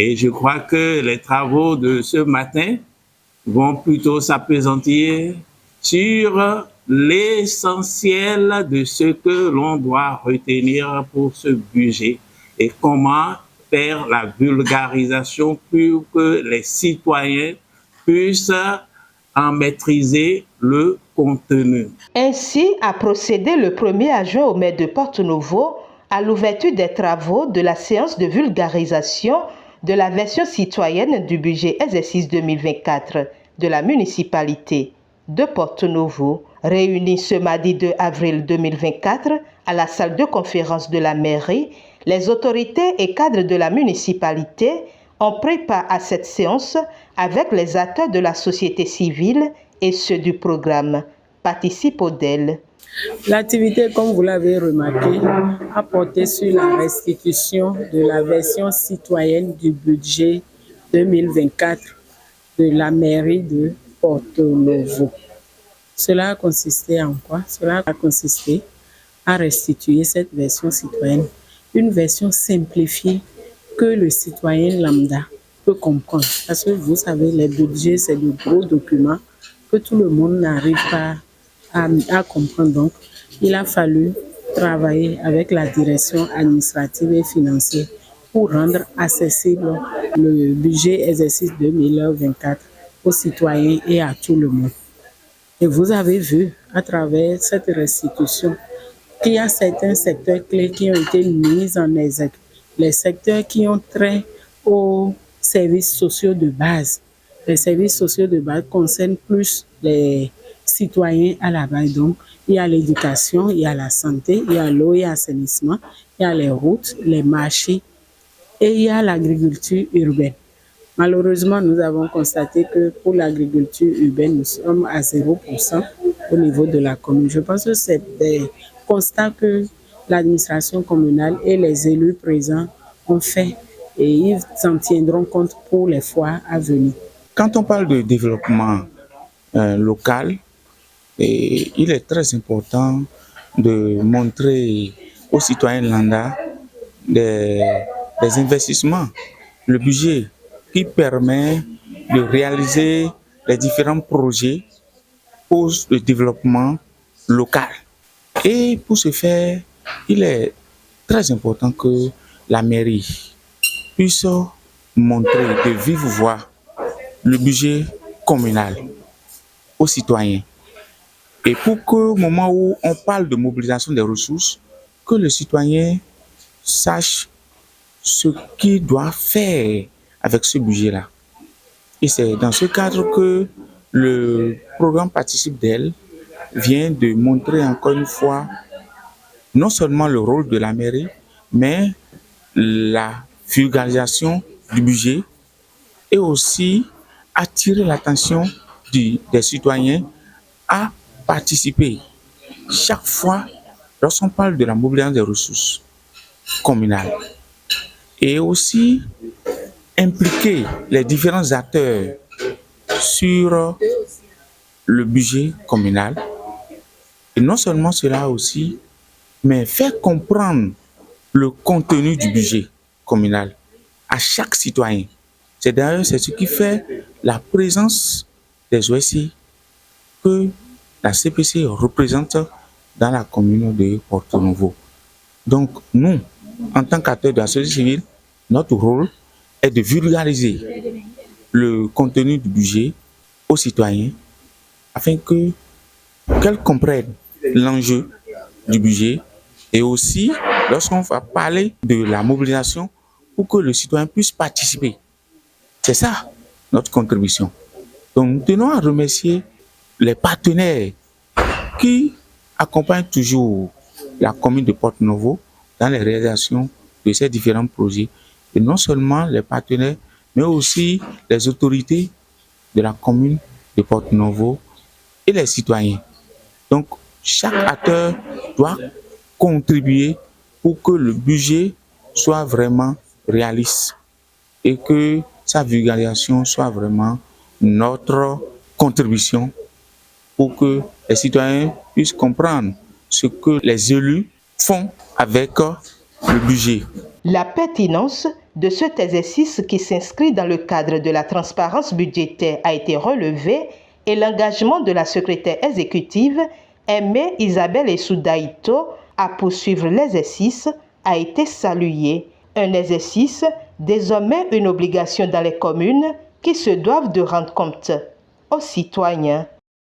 Et je crois que les travaux de ce matin vont plutôt s'appesantir sur l'essentiel de ce que l'on doit retenir pour ce budget et comment faire la vulgarisation pour que les citoyens puissent en maîtriser le contenu. Ainsi a procédé le premier adjoint au maire de Porto-Novo à l'ouverture des travaux de la séance de vulgarisation de la version citoyenne du budget exercice 2024 de la municipalité de Porto-Novo, réunie ce mardi 2 avril 2024 à la salle de conférence de la mairie. Les autorités et cadres de la municipalité ont pris part à cette séance avec les acteurs de la société civile et ceux du programme Participe d'elle. L'activité, comme vous l'avez remarqué, a porté sur la restitution de la version citoyenne du budget 2024 de la mairie de Porto-Novo. Cela a consisté en quoi? Cela a consisté à restituer cette version citoyenne, une version simplifiée que le citoyen lambda peut comprendre. Parce que vous savez, les budgets, c'est de gros documents que tout le monde n'arrive pas à comprendre. Donc, il a fallu travailler avec la direction administrative et financière pour rendre accessible le budget exercice 2024 aux citoyens et à tout le monde. Et vous avez vu à travers cette restitution qu'il y a certains secteurs clés qui ont été mis en exergue. Les secteurs qui ont trait aux services sociaux de base. Les services sociaux de base concernent plus les citoyens à la base. Donc, il y a l'éducation, il y a la santé, il y a l'eau et l'assainissement, il y a les routes, les marchés et il y a l'agriculture urbaine. Malheureusement, nous avons constaté que pour l'agriculture urbaine, nous sommes à 0% au niveau de la commune. Je pense que c'est des constats que l'administration communale et les élus présents ont fait et ils s'en tiendront compte pour les fois à venir. Quand on parle de développement local, il est très important de montrer aux citoyens lambda des investissements, le budget qui permet de réaliser les différents projets pour le développement local. Et pour ce faire, il est très important que la mairie puisse montrer de vive voix le budget communal aux citoyens. Et pour qu'au moment où on parle de mobilisation des ressources, que le citoyen sache ce qu'il doit faire avec ce budget-là. Et c'est dans ce cadre que le programme Participe d'elle vient de montrer encore une fois non seulement le rôle de la mairie, mais la vulgarisation du budget et aussi attirer l'attention des citoyens à participer chaque fois lorsqu'on parle de la mobilisation des ressources communales et aussi impliquer les différents acteurs sur le budget communal. Et non seulement cela aussi, mais faire comprendre le contenu du budget communal à chaque citoyen. C'est d'ailleurs ce qui fait la présence des OSI que la CPC représente dans la commune de Porto-Novo. Donc nous, en tant qu'acteurs de la société civile, notre rôle est de vulgariser le contenu du budget aux citoyens afin qu'elles comprennent l'enjeu du budget et aussi lorsqu'on va parler de la mobilisation pour que le citoyen puisse participer. C'est ça notre contribution. Donc nous tenons à remercier les partenaires qui accompagnent toujours la commune de Porto-Novo dans les réalisations de ces différents projets. Et non seulement les partenaires, mais aussi les autorités de la commune de Porto-Novo et les citoyens. Donc, chaque acteur doit contribuer pour que le budget soit vraiment réaliste et que sa vulgarisation soit vraiment notre contribution pour que les citoyens puissent comprendre ce que les élus font avec le budget. La pertinence de cet exercice qui s'inscrit dans le cadre de la transparence budgétaire a été relevé et l'engagement de la secrétaire exécutive, Aimée Isabelle Essoudaïto, à poursuivre l'exercice a été salué. Un exercice, désormais une obligation dans les communes qui se doivent de rendre compte aux citoyens.